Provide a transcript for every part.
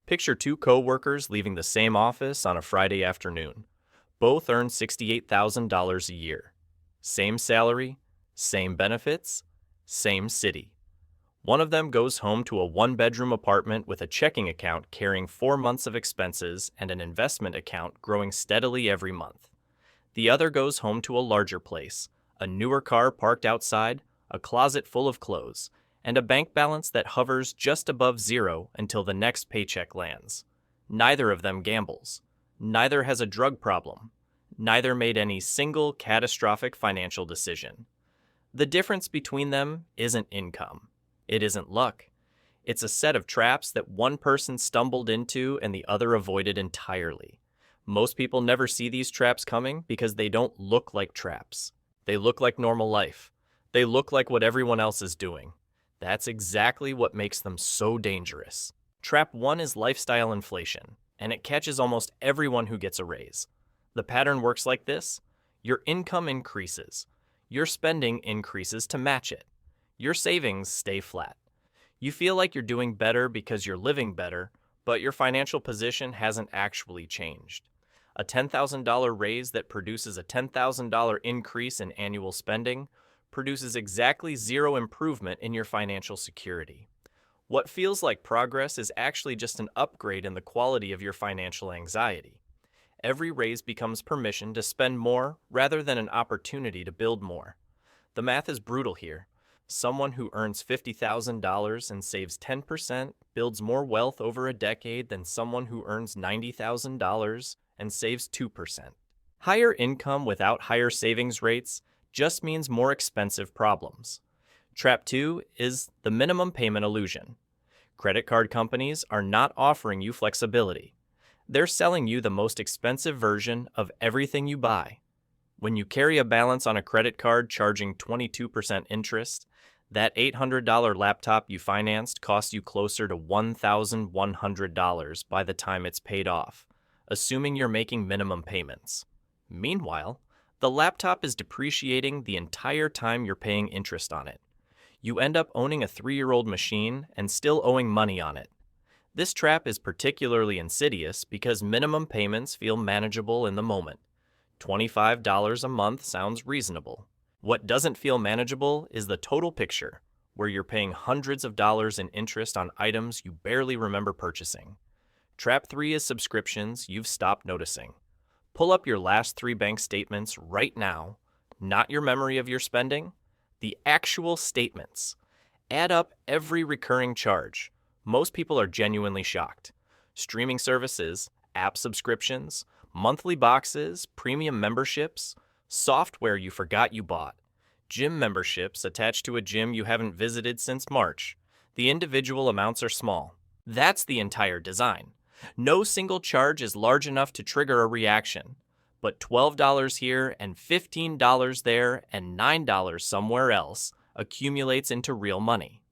Picture two co-workers leaving the same office on a Friday afternoon. Both earn $68,000 a year. Same salary, same benefits, same city. One of them goes home to a one-bedroom apartment with a checking account carrying 4 months of expenses and an investment account growing steadily every month. The other goes home to a larger place, a newer car parked outside, a closet full of clothes, and a bank balance that hovers just above zero until the next paycheck lands. Neither of them gambles. Neither has a drug problem. Neither made any single catastrophic financial decision. The difference between them isn't income. It isn't luck. It's a set of traps that one person stumbled into and the other avoided entirely. Most people never see these traps coming because they don't look like traps. They look like normal life. They look like what everyone else is doing. That's exactly what makes them so dangerous. Trap 1 is lifestyle inflation, and it catches almost everyone who gets a raise. The pattern works like this. Your income increases. Your spending increases to match it. Your savings stay flat. You feel like you're doing better because you're living better, but your financial position hasn't actually changed. A $10,000 raise that produces a $10,000 increase in annual spending produces exactly zero improvement in your financial security. What feels like progress is actually just an upgrade in the quality of your financial anxiety. Every raise becomes permission to spend more rather than an opportunity to build more. The math is brutal here. Someone who earns $50,000 and saves 10% builds more wealth over a decade than someone who earns $90,000 and saves 2%. Higher income without higher savings rates just means more expensive problems. Trap 2 is the minimum payment illusion. Credit card companies are not offering you flexibility. They're selling you the most expensive version of everything you buy. When you carry a balance on a credit card charging 22% interest, that $800 laptop you financed costs you closer to $1,100 by the time it's paid off, assuming you're making minimum payments. Meanwhile, the laptop is depreciating the entire time you're paying interest on it. You end up owning a 3-year-old machine and still owing money on it. This trap is particularly insidious because minimum payments feel manageable in the moment. $25 a month sounds reasonable. What doesn't feel manageable is the total picture, where you're paying hundreds of dollars in interest on items you barely remember purchasing. Trap 3 is subscriptions you've stopped noticing. Pull up your last 3 bank statements right now, not your memory of your spending, the actual statements. Add up every recurring charge. Most people are genuinely shocked. Streaming services, app subscriptions, monthly boxes, premium memberships, software you forgot you bought, gym memberships attached to a gym you haven't visited since March. The individual amounts are small. That's the entire design. No single charge is large enough to trigger a reaction, but $12 here and $15 there and $9 somewhere else accumulates into real money.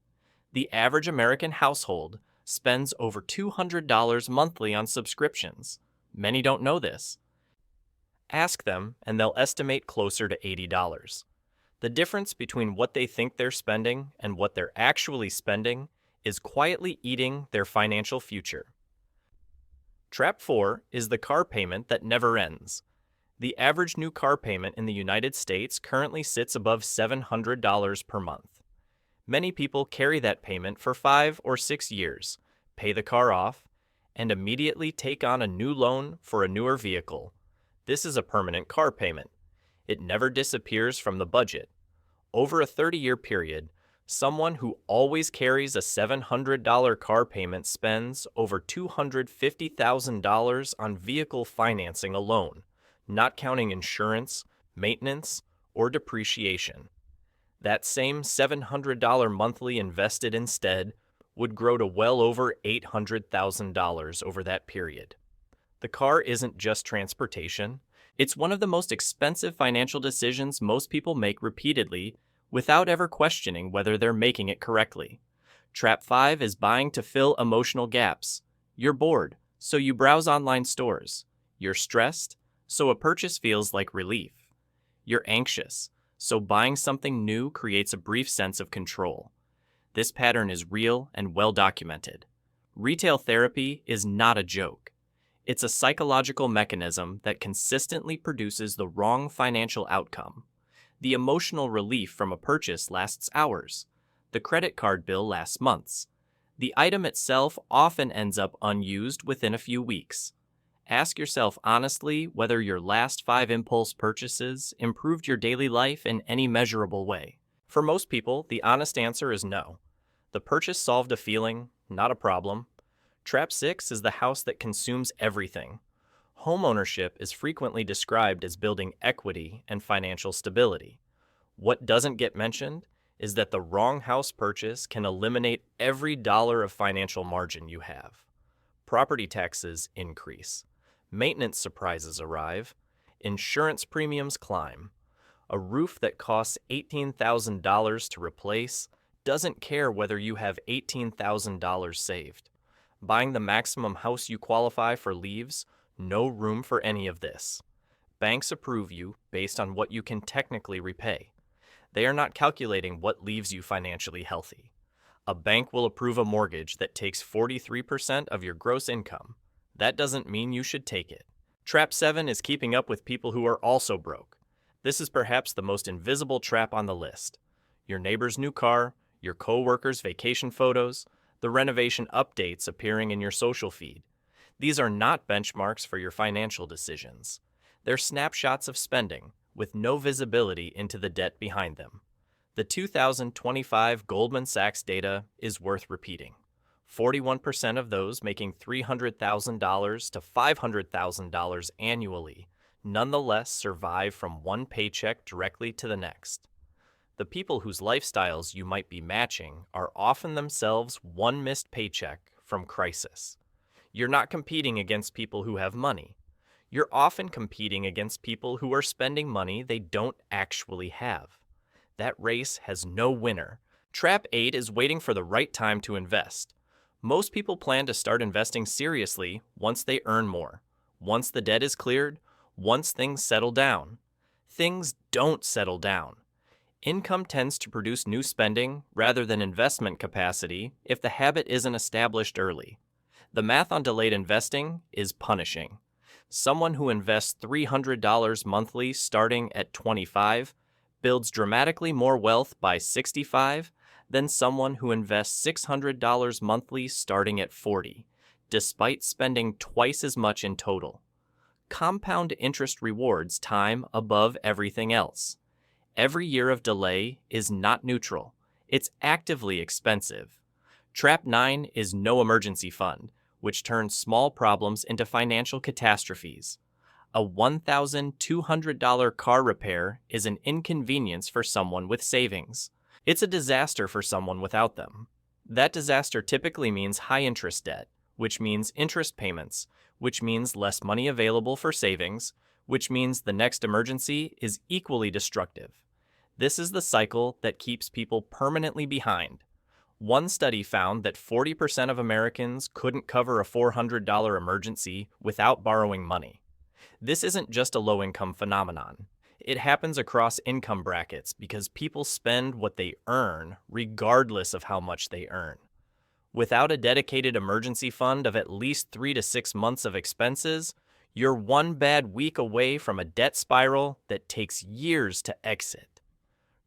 The average American household spends over $200 monthly on subscriptions. Many don't know this. Ask them, and they'll estimate closer to $80. The difference between what they think they're spending and what they're actually spending is quietly eating their financial future. Trap 4 is the car payment that never ends. The average new car payment in the United States currently sits above $700 per month. Many people carry that payment for 5 or 6 years, pay the car off, and immediately take on a new loan for a newer vehicle. This is a permanent car payment. It never disappears from the budget. Over a 30-year period, someone who always carries a $700 car payment spends over $250,000 on vehicle financing alone, not counting insurance, maintenance, or depreciation. That same $700 monthly invested instead would grow to well over $800,000 over that period. The car isn't just transportation. It's one of the most expensive financial decisions most people make repeatedly without ever questioning whether they're making it correctly. Trap 5 is buying to fill emotional gaps. You're bored, so you browse online stores. You're stressed, so a purchase feels like relief. You're anxious, so buying something new creates a brief sense of control. This pattern is real and well documented. Retail therapy is not a joke. It's a psychological mechanism that consistently produces the wrong financial outcome. The emotional relief from a purchase lasts hours. The credit card bill lasts months. The item itself often ends up unused within a few weeks. Ask yourself honestly whether your last 5 impulse purchases improved your daily life in any measurable way. For most people, the honest answer is no. The purchase solved a feeling, not a problem. Trap 6 is the house that consumes everything. Homeownership is frequently described as building equity and financial stability. What doesn't get mentioned is that the wrong house purchase can eliminate every dollar of financial margin you have. Property taxes increase. Maintenance surprises arrive. Insurance premiums climb. A roof that costs $18,000 to replace doesn't care whether you have $18,000 saved. Buying the maximum house you qualify for leaves no room for any of this. Banks approve you based on what you can technically repay. They are not calculating what leaves you financially healthy. A bank will approve a mortgage that takes 43% of your gross income. That doesn't mean you should take it. Trap 7 is keeping up with people who are also broke. This is perhaps the most invisible trap on the list. Your neighbor's new car, your coworker's vacation photos, the renovation updates appearing in your social feed. These are not benchmarks for your financial decisions. They're snapshots of spending, with no visibility into the debt behind them. The 2025 Goldman Sachs data is worth repeating. 41% of those making $300,000 to $500,000 annually nonetheless survive from one paycheck directly to the next. The people whose lifestyles you might be matching are often themselves one missed paycheck from crisis. You're not competing against people who have money. You're often competing against people who are spending money they don't actually have. That race has no winner. Trap 8 is waiting for the right time to invest. Most people plan to start investing seriously once they earn more, once the debt is cleared, once things settle down. Things don't settle down. Income tends to produce new spending rather than investment capacity if the habit isn't established early. The math on delayed investing is punishing. Someone who invests $300 monthly starting at 25 builds dramatically more wealth by 65 than someone who invests $600 monthly starting at 40, despite spending twice as much in total. Compound interest rewards time above everything else. Every year of delay is not neutral. It's actively expensive. Trap 9 is no emergency fund, which turns small problems into financial catastrophes. A $1,200 car repair is an inconvenience for someone with savings. It's a disaster for someone without them. That disaster typically means high interest debt, which means interest payments, which means less money available for savings, which means the next emergency is equally destructive. This is the cycle that keeps people permanently behind. One study found that 40% of Americans couldn't cover a $400 emergency without borrowing money. This isn't just a low-income phenomenon. It happens across income brackets because people spend what they earn regardless of how much they earn. Without a dedicated emergency fund of at least 3 to 6 months of expenses, you're one bad week away from a debt spiral that takes years to exit.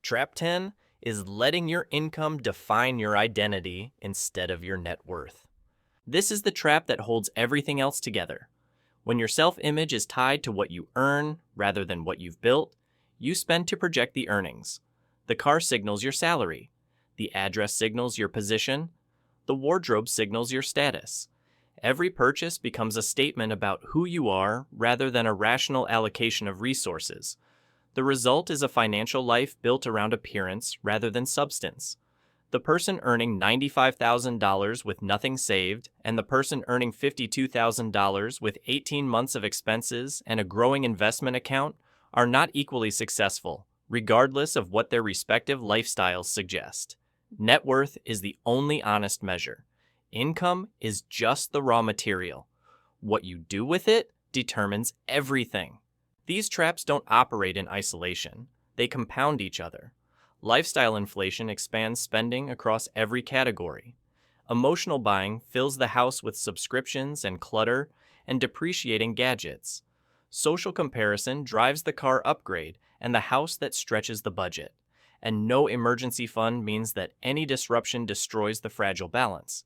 Trap 10 is letting your income define your identity instead of your net worth. This is the trap that holds everything else together. When your self-image is tied to what you earn rather than what you've built, you spend to project the earnings. The car signals your salary. The address signals your position. The wardrobe signals your status. Every purchase becomes a statement about who you are rather than a rational allocation of resources. The result is a financial life built around appearance rather than substance. The person earning $95,000 with nothing saved and the person earning $52,000 with 18 months of expenses and a growing investment account are not equally successful, regardless of what their respective lifestyles suggest. Net worth is the only honest measure. Income is just the raw material. What you do with it determines everything. These traps don't operate in isolation. They compound each other. Lifestyle inflation expands spending across every category. Emotional buying fills the house with subscriptions and clutter and depreciating gadgets. Social comparison drives the car upgrade and the house that stretches the budget. And no emergency fund means that any disruption destroys the fragile balance.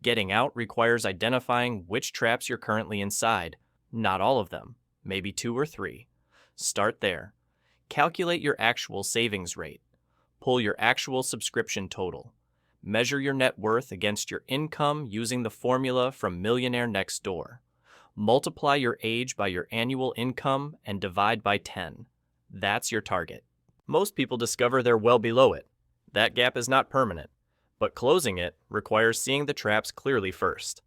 Getting out requires identifying which traps you're currently inside, not all of them, maybe 2 or 3. Start there. Calculate your actual savings rate. Pull your actual subscription total. Measure your net worth against your income using the formula from Millionaire Next Door. Multiply your age by your annual income and divide by 10. That's your target. Most people discover they're well below it. That gap is not permanent, but closing it requires seeing the traps clearly first.